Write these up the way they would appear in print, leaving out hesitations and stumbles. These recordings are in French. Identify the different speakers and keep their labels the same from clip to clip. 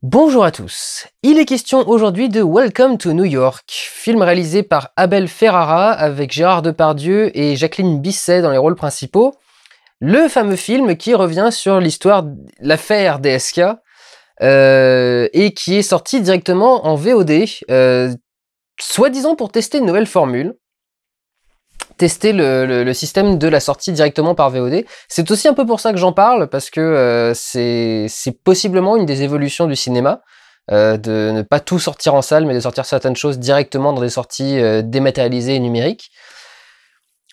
Speaker 1: Bonjour à tous, il est question aujourd'hui de Welcome to New York, film réalisé par Abel Ferrara avec Gérard Depardieu et Jacqueline Bisset dans les rôles principaux. Le fameux film qui revient sur l'histoire, l'affaire DSK, et qui est sorti directement en VOD, soi-disant pour tester une nouvelle formule. Tester le système de la sortie directement par VOD. C'est aussi un peu pour ça que j'en parle, parce que c'est possiblement une des évolutions du cinéma, de ne pas tout sortir en salle, mais de sortir certaines choses directement dans des sorties dématérialisées et numériques.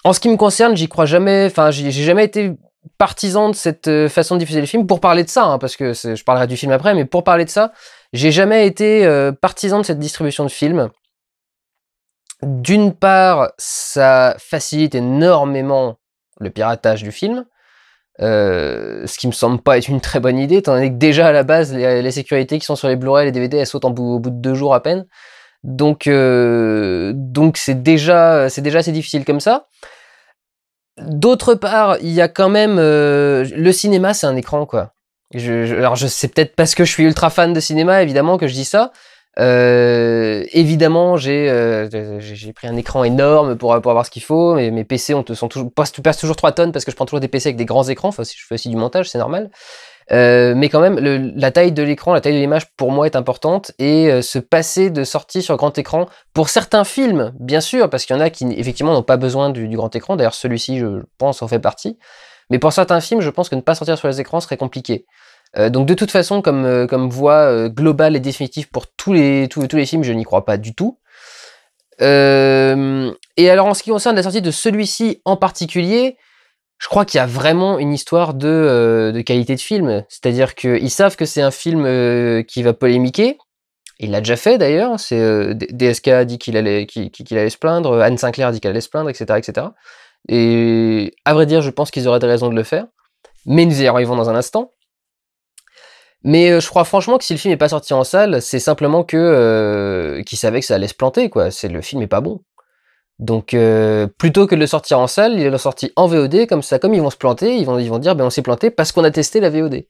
Speaker 1: En ce qui me concerne, j'y crois jamais, enfin j'ai jamais été partisan de cette façon de diffuser les films, pour parler de ça, hein, parce que je parlerai du film après, mais pour parler de ça, j'ai jamais été partisan de cette distribution de films. D'une part, ça facilite énormément le piratage du film, ce qui me semble pas être une très bonne idée, étant donné que déjà à la base, les sécurités qui sont sur les Blu-ray et les DVD, elles sautent au bout de 2 jours à peine. Donc c'est déjà assez difficile comme ça. D'autre part, il y a quand même... le cinéma, c'est un écran, quoi. Alors, c'est peut-être parce que je suis ultra fan de cinéma, évidemment, que je dis ça. Évidemment, j'ai pris un écran énorme pour avoir ce qu'il faut. Mes PC pèsent toujours 3 tonnes parce que je prends toujours des PC avec des grands écrans. Enfin, si je fais aussi du montage, c'est normal. Mais quand même, la taille de l'écran, la taille de l'image, pour moi, est importante. Et se passer de sortie sur grand écran, pour certains films, bien sûr, parce qu'il y en a qui, effectivement, n'ont pas besoin du grand écran. D'ailleurs, celui-ci, je pense, en fait partie. Mais pour certains films, je pense que ne pas sortir sur les écrans serait compliqué. Donc de toute façon, comme voie globale et définitive pour tous les films, je n'y crois pas du tout. Et alors en ce qui concerne la sortie de celui-ci en particulier, je crois qu'il y a vraiment une histoire de qualité de film. C'est-à-dire qu'ils savent que c'est un film qui va polémiquer. Il l'a déjà fait d'ailleurs. DSK a dit qu'il allait se plaindre, Anne Sinclair a dit qu'elle allait se plaindre, etc., etc. Et à vrai dire, je pense qu'ils auraient des raisons de le faire. Mais nous y arrivons dans un instant. Mais je crois franchement que si le film n'est pas sorti en salle, c'est simplement que qu'ils savaient que ça allait se planter, quoi. Le film est pas bon. Donc plutôt que de le sortir en salle, ils l'ont sorti en VOD, comme ça, comme ils vont se planter, ils vont dire ben on s'est planté parce qu'on a testé la VOD.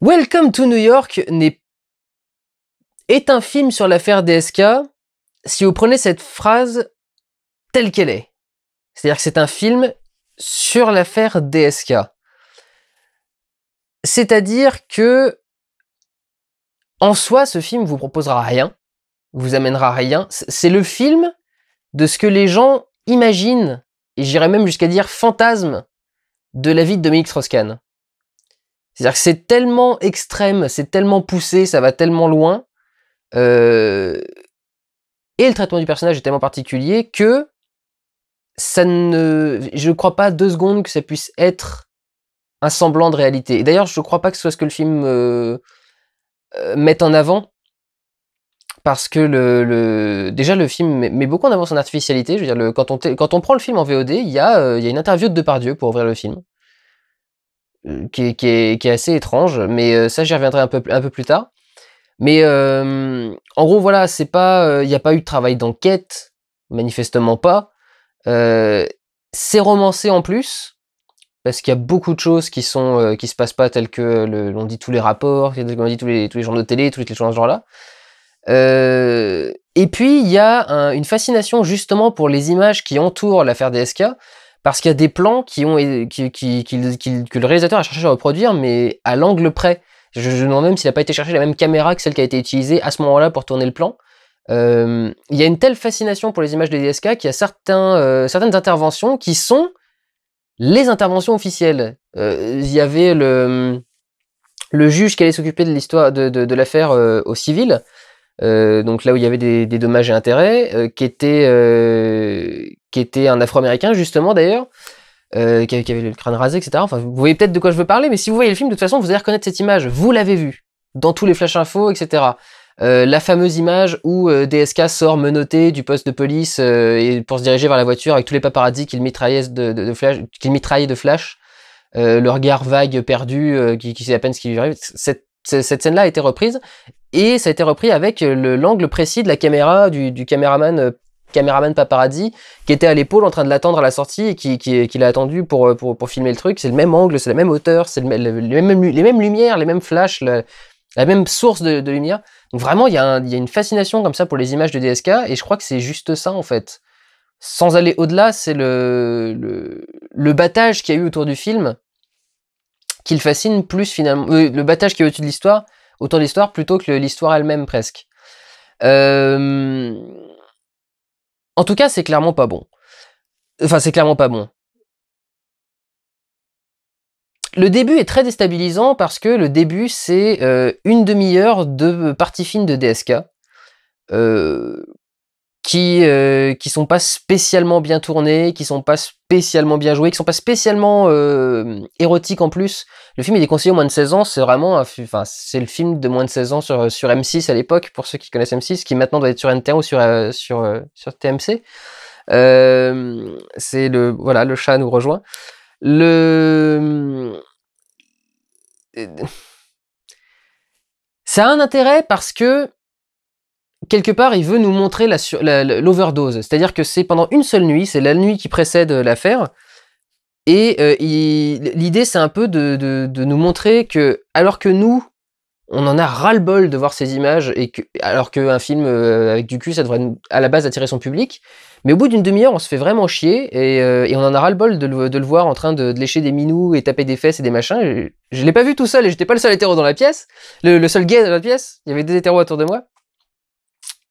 Speaker 1: Welcome to New York est un film sur l'affaire DSK si vous prenez cette phrase telle qu'elle est. C'est-à-dire que c'est un film sur l'affaire DSK. C'est-à-dire que, en soi, ce film vous proposera rien, vous amènera rien. C'est le film de ce que les gens imaginent, et j'irais même jusqu'à dire fantasment, de la vie de Dominique Strauss-Kahn. C'est-à-dire que c'est tellement extrême, c'est tellement poussé, ça va tellement loin, et le traitement du personnage est tellement particulier que je ne crois pas 2 secondes que ça puisse être un semblant de réalité. Et d'ailleurs, je crois pas que ce soit ce que le film met en avant, parce que déjà le film met beaucoup en avant son artificialité. Je veux dire, quand on prend le film en VOD, il y a une interview de Depardieu pour ouvrir le film, qui est assez étrange, mais ça j'y reviendrai un peu plus tard. Mais en gros, voilà, il n'y a pas eu de travail d'enquête, manifestement pas. C'est romancé en plus, parce qu'il y a beaucoup de choses qui se passent pas telles que l'ont dit tous les rapports, comme l'ont dit tous les journaux de télé, toutes les choses dans ce genre-là. Et puis il y a une fascination justement pour les images qui entourent l'affaire DSK, parce qu'il y a des plans que le réalisateur a cherché à reproduire, mais à l'angle près. Je me demande même s'il n'a pas été chercher la même caméra que celle qui a été utilisée à ce moment-là pour tourner le plan. Il y a une telle fascination pour les images de DSK qu'il y a certaines interventions qui sont les interventions officielles. Il y avait le juge qui allait s'occuper de l'histoire de l'affaire au civil, donc là où il y avait des dommages et intérêts, qui était un Afro-Américain justement d'ailleurs, qui avait le crâne rasé, etc. Enfin, vous voyez peut-être de quoi je veux parler, mais si vous voyez le film, de toute façon, vous allez reconnaître cette image. Vous l'avez vue dans tous les flash infos, etc. La fameuse image où DSK sort menotté du poste de police et pour se diriger vers la voiture avec tous les paparazzis qu'il mitraillait de flash, le regard vague, perdu, qui sait à peine ce qui lui arrive. Cette scène-là a été reprise, et ça a été repris avec l'angle précis de la caméra du caméraman caméraman paparazzi qui était à l'épaule en train de l'attendre à la sortie et qui l'a attendu pour filmer le truc. C'est le même angle, c'est la même hauteur, c'est les mêmes lumières, les mêmes flashs, la même source de lumière. Donc vraiment, il y a une fascination comme ça pour les images de DSK, et je crois que c'est juste ça en fait. Sans aller au-delà, c'est le battage qu'il y a eu autour du film qui le fascine plus finalement. Le battage qui est autour de l'histoire plutôt que l'histoire elle-même presque. En tout cas, c'est clairement pas bon. Enfin, c'est clairement pas bon. Le début est très déstabilisant parce que le début, c'est une demi-heure de partie fine de DSK qui sont pas spécialement bien tournées, qui sont pas spécialement bien jouées, qui sont pas spécialement érotiques en plus. Le film il est conseillé aux moins de 16 ans, c'est vraiment c'est le film de moins de 16 ans sur M6 à l'époque, pour ceux qui connaissent M6, qui maintenant doit être sur NT1 ou sur TMC. C'est le chat nous rejoint. Ça a un intérêt parce que quelque part, il veut nous montrer l'overdose. C'est-à-dire que c'est pendant une seule nuit, c'est la nuit qui précède l'affaire. Et l'idée, c'est un peu de nous montrer que, alors que nous, on en a ras-le-bol de voir ces images, alors qu'un film avec du cul, ça devrait à la base attirer son public. Mais au bout d'une demi-heure, on se fait vraiment chier, et on en a ras-le-bol de le voir en train de lécher des minous et taper des fesses et des machins. Je l'ai pas vu tout seul, et j'étais pas le seul hétéro dans la pièce, le seul gay dans la pièce. Il y avait des hétéros autour de moi.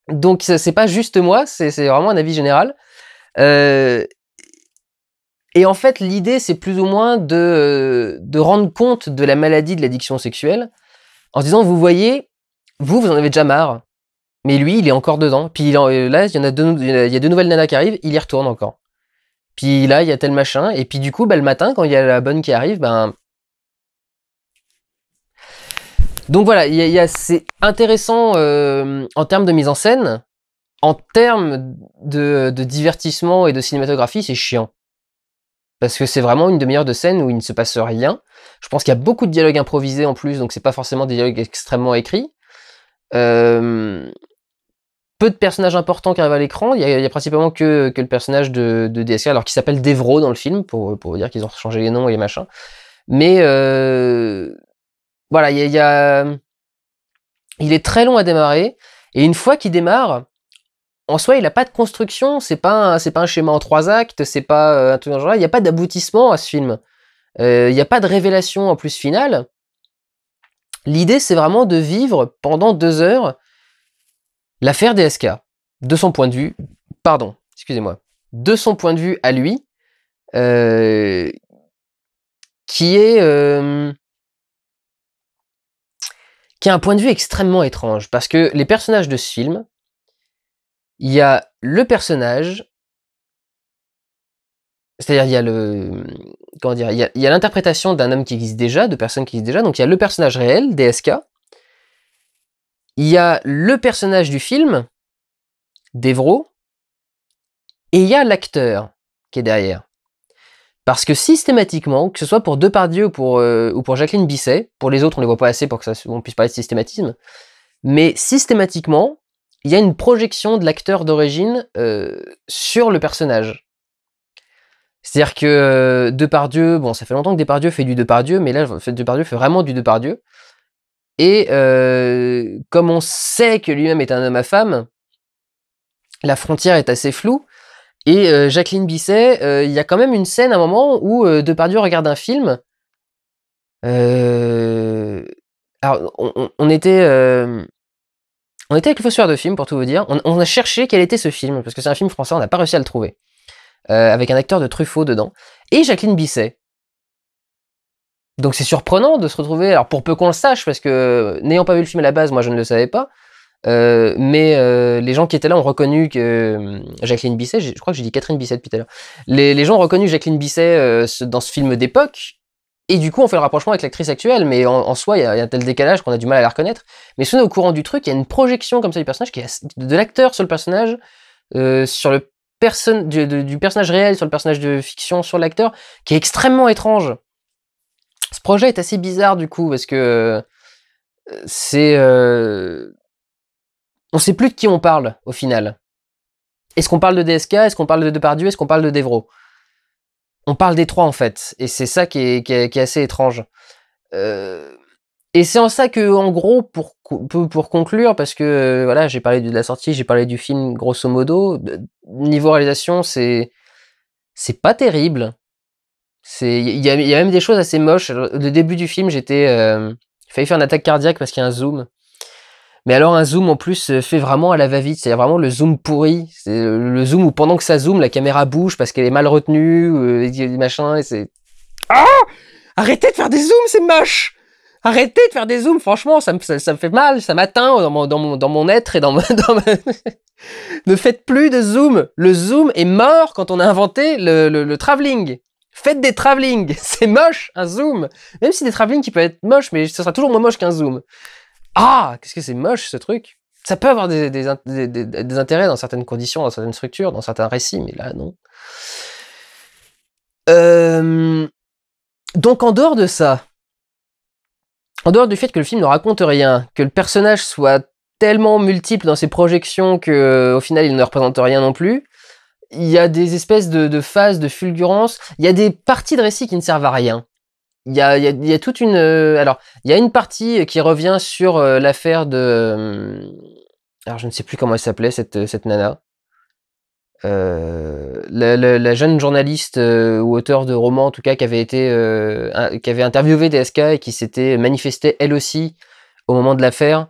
Speaker 1: Donc c'est pas juste moi, c'est vraiment un avis général. Et en fait, l'idée, c'est plus ou moins de rendre compte de la maladie de l'addiction sexuelle, en se disant, vous voyez, vous en avez déjà marre, mais lui, il est encore dedans. Puis là, il y a deux nouvelles nanas qui arrivent, il y retourne encore. Puis là, il y a tel machin, et puis du coup, le matin, quand il y a la bonne qui arrive, donc voilà, c'est intéressant en termes de mise en scène. En termes de divertissement et de cinématographie, c'est chiant. Parce que c'est vraiment une demi-heure de scène où il ne se passe rien. Je pense qu'il y a beaucoup de dialogues improvisés en plus, donc c'est pas forcément des dialogues extrêmement écrits. Peu de personnages importants qui arrivent à l'écran. Il y a principalement que le personnage de DSK, alors qui s'appelle Devro dans le film, pour dire qu'ils ont changé les noms et les machins. Mais voilà, il est très long à démarrer, et une fois qu'il démarre, en soi, il n'a pas de construction, c'est pas un schéma en 3 actes, c'est pas un truc dans ce genre-là, il n'y a pas d'aboutissement à ce film. Il n'y a pas de révélation en plus finale. L'idée, c'est vraiment de vivre pendant 2 heures l'affaire DSK, de son point de vue, de son point de vue à lui, qui est un point de vue extrêmement étrange, parce que les personnages de ce film, il y a le personnage, c'est-à-dire il y a il y a l'interprétation d'un homme qui existe déjà, de personnes qui existent déjà, donc il y a le personnage réel, DSK, il y a le personnage du film, Devro, et il y a l'acteur qui est derrière. Parce que systématiquement, que ce soit pour Depardieu ou pour Jacqueline Bisset, pour les autres on les voit pas assez pour on puisse parler de systématisme, mais systématiquement, il y a une projection de l'acteur d'origine sur le personnage. C'est-à-dire que Depardieu, bon, ça fait longtemps que Depardieu fait du Depardieu, mais là, Depardieu fait vraiment du Depardieu. Et comme on sait que lui-même est un homme à femme, la frontière est assez floue. Et Jacqueline Bisset, il y a quand même une scène, à un moment, où Depardieu regarde un film. Alors, on était avec le Fossoyeur de film, pour tout vous dire. On a cherché quel était ce film, parce que c'est un film français, on n'a pas réussi à le trouver. Avec un acteur de Truffaut dedans. Et Jacqueline Bisset. Donc c'est surprenant de se retrouver, alors pour peu qu'on le sache, parce que n'ayant pas vu le film à la base, moi je ne le savais pas, mais les gens qui étaient là ont reconnu que Jacqueline Bisset, je crois que j'ai dit Catherine Bisset depuis tout à l'heure, les gens ont reconnu Jacqueline Bisset dans ce film d'époque, et du coup on fait le rapprochement avec l'actrice actuelle, mais en soi il y a un tel décalage qu'on a du mal à la reconnaître. Mais si on est au courant du truc, il y a une projection comme ça du personnage, de l'acteur sur le personnage, sur le du personnage réel sur le personnage de fiction sur l'acteur, qui est extrêmement étrange. Ce projet est assez bizarre du coup, parce que c'est... on sait plus de qui on parle au final. Est-ce qu'on parle de DSK? Est-ce qu'on parle de Depardieu? Est-ce qu'on parle de Devro? On parle des trois en fait, et c'est ça qui est assez étrange. Et c'est en ça que, en gros, pour conclure, parce que voilà, j'ai parlé de la sortie, j'ai parlé du film grosso modo. Niveau réalisation, c'est pas terrible. Il y a même des choses assez moches. Le début du film, j'ai failli faire une attaque cardiaque parce qu'il y a un zoom. Mais alors un zoom en plus fait vraiment à la va-vite, c'est vraiment le zoom pourri. C'est le zoom où pendant que ça zoome, la caméra bouge parce qu'elle est mal retenue, des machins, et c'est... Ah! Arrêtez de faire des zooms, c'est moche! Arrêtez de faire des zooms, franchement, ça me fait mal, ça m'atteint dans mon être et Ne faites plus de zoom. Le zoom est mort quand on a inventé le travelling. Faites des travelling, c'est moche, un zoom. Même si des travelling qui peuvent être moches, mais ce sera toujours moins moche qu'un zoom. Ah, qu'est-ce que c'est moche ce truc. Ça peut avoir des intérêts dans certaines conditions, dans certaines structures, dans certains récits, mais là, non. Donc en dehors de ça, en dehors du fait que le film ne raconte rien, que le personnage soit tellement multiple dans ses projections que au final il ne représente rien non plus, il y a des espèces de phases de fulgurance, il y a des parties de récit qui ne servent à rien. Il y a toute une... alors, il y a une partie qui revient sur l'affaire de... alors, je ne sais plus comment elle s'appelait, cette nana. La jeune journaliste ou auteur de romans, en tout cas, qui avait interviewé DSK et qui s'était manifestée, elle aussi, au moment de l'affaire,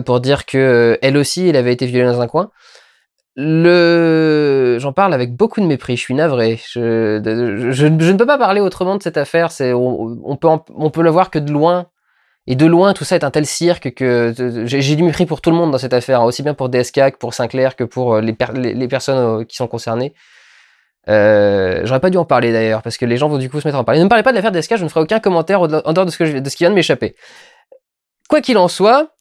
Speaker 1: pour dire que elle aussi, elle avait été violée dans un coin. J'en parle avec beaucoup de mépris, je suis navré. Je ne peux pas parler autrement de cette affaire. On peut le voir que de loin. Et de loin, tout ça est un tel cirque que j'ai du mépris pour tout le monde dans cette affaire, aussi bien pour DSK que pour Sinclair que pour les personnes qui sont concernées. J'aurais pas dû en parler d'ailleurs, parce que les gens vont du coup se mettre à en parler. Ne me parlez pas de l'affaire DSK, je ne ferai aucun commentaire en dehors de ce qui vient de m'échapper. Quoi qu'il en soit,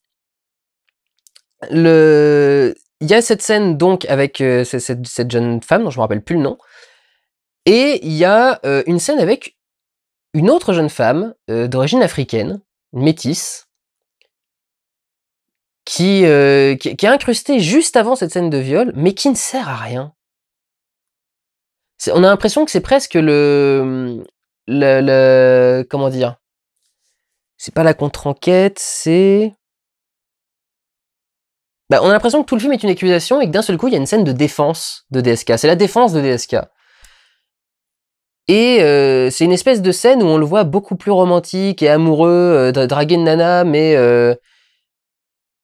Speaker 1: il y a cette scène donc avec cette jeune femme dont je me rappelle plus le nom, et il y a une scène avec une autre jeune femme d'origine africaine, une métisse, qui est incrustée juste avant cette scène de viol, mais qui ne sert à rien. On a l'impression que c'est presque comment dire, c'est pas la contre-enquête, c'est... Bah, on a l'impression que tout le film est une accusation et que d'un seul coup, il y a une scène de défense de DSK. C'est la défense de DSK. Et c'est une espèce de scène où on le voit beaucoup plus romantique et amoureux, draguer une nana, mais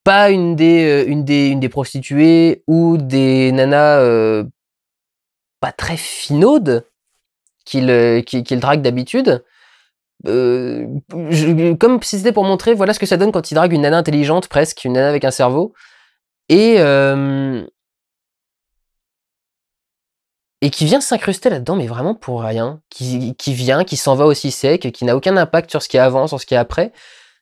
Speaker 1: pas une des prostituées ou des nanas pas très finaudes qu'il drague d'habitude. Comme si c'était pour montrer, voilà ce que ça donne quand il drague une nana intelligente, presque, une nana avec un cerveau. Et qui vient s'incruster là-dedans, mais vraiment pour rien. Qui vient, qui s'en va aussi sec, qui n'a aucun impact sur ce qui est avant, sur ce qui est après.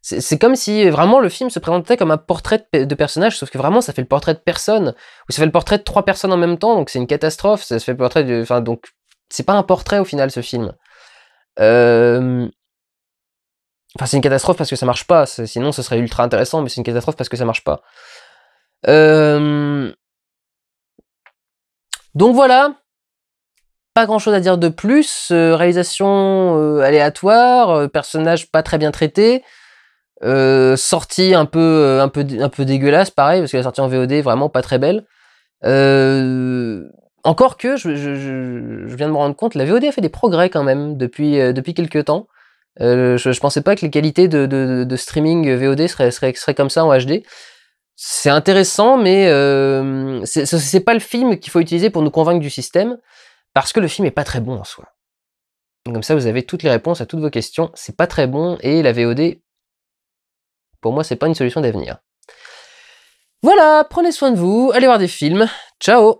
Speaker 1: C'est comme si vraiment le film se présentait comme un portrait de personnage, sauf que vraiment ça fait le portrait de personne, ou ça fait le portrait de 3 personnes en même temps, donc c'est une catastrophe. Ça se fait le portrait de... Enfin, donc, c'est pas un portrait au final, ce film. Enfin, c'est une catastrophe parce que ça marche pas, sinon ce serait ultra intéressant, mais c'est une catastrophe parce que ça marche pas. Donc voilà, pas grand chose à dire de plus. Réalisation aléatoire, personnage pas très bien traité, sortie un peu dégueulasse, pareil, parce que la sortie en VOD vraiment pas très belle. Encore que je viens de me rendre compte, la VOD a fait des progrès quand même depuis quelques temps. Je pensais pas que les qualités de streaming VOD seraient comme ça en HD. C'est intéressant, mais c'est pas le film qu'il faut utiliser pour nous convaincre du système, parce que le film est pas très bon en soi. Donc comme ça, vous avez toutes les réponses à toutes vos questions. C'est pas très bon, et la VOD, pour moi, c'est pas une solution d'avenir. Voilà, prenez soin de vous, allez voir des films. Ciao!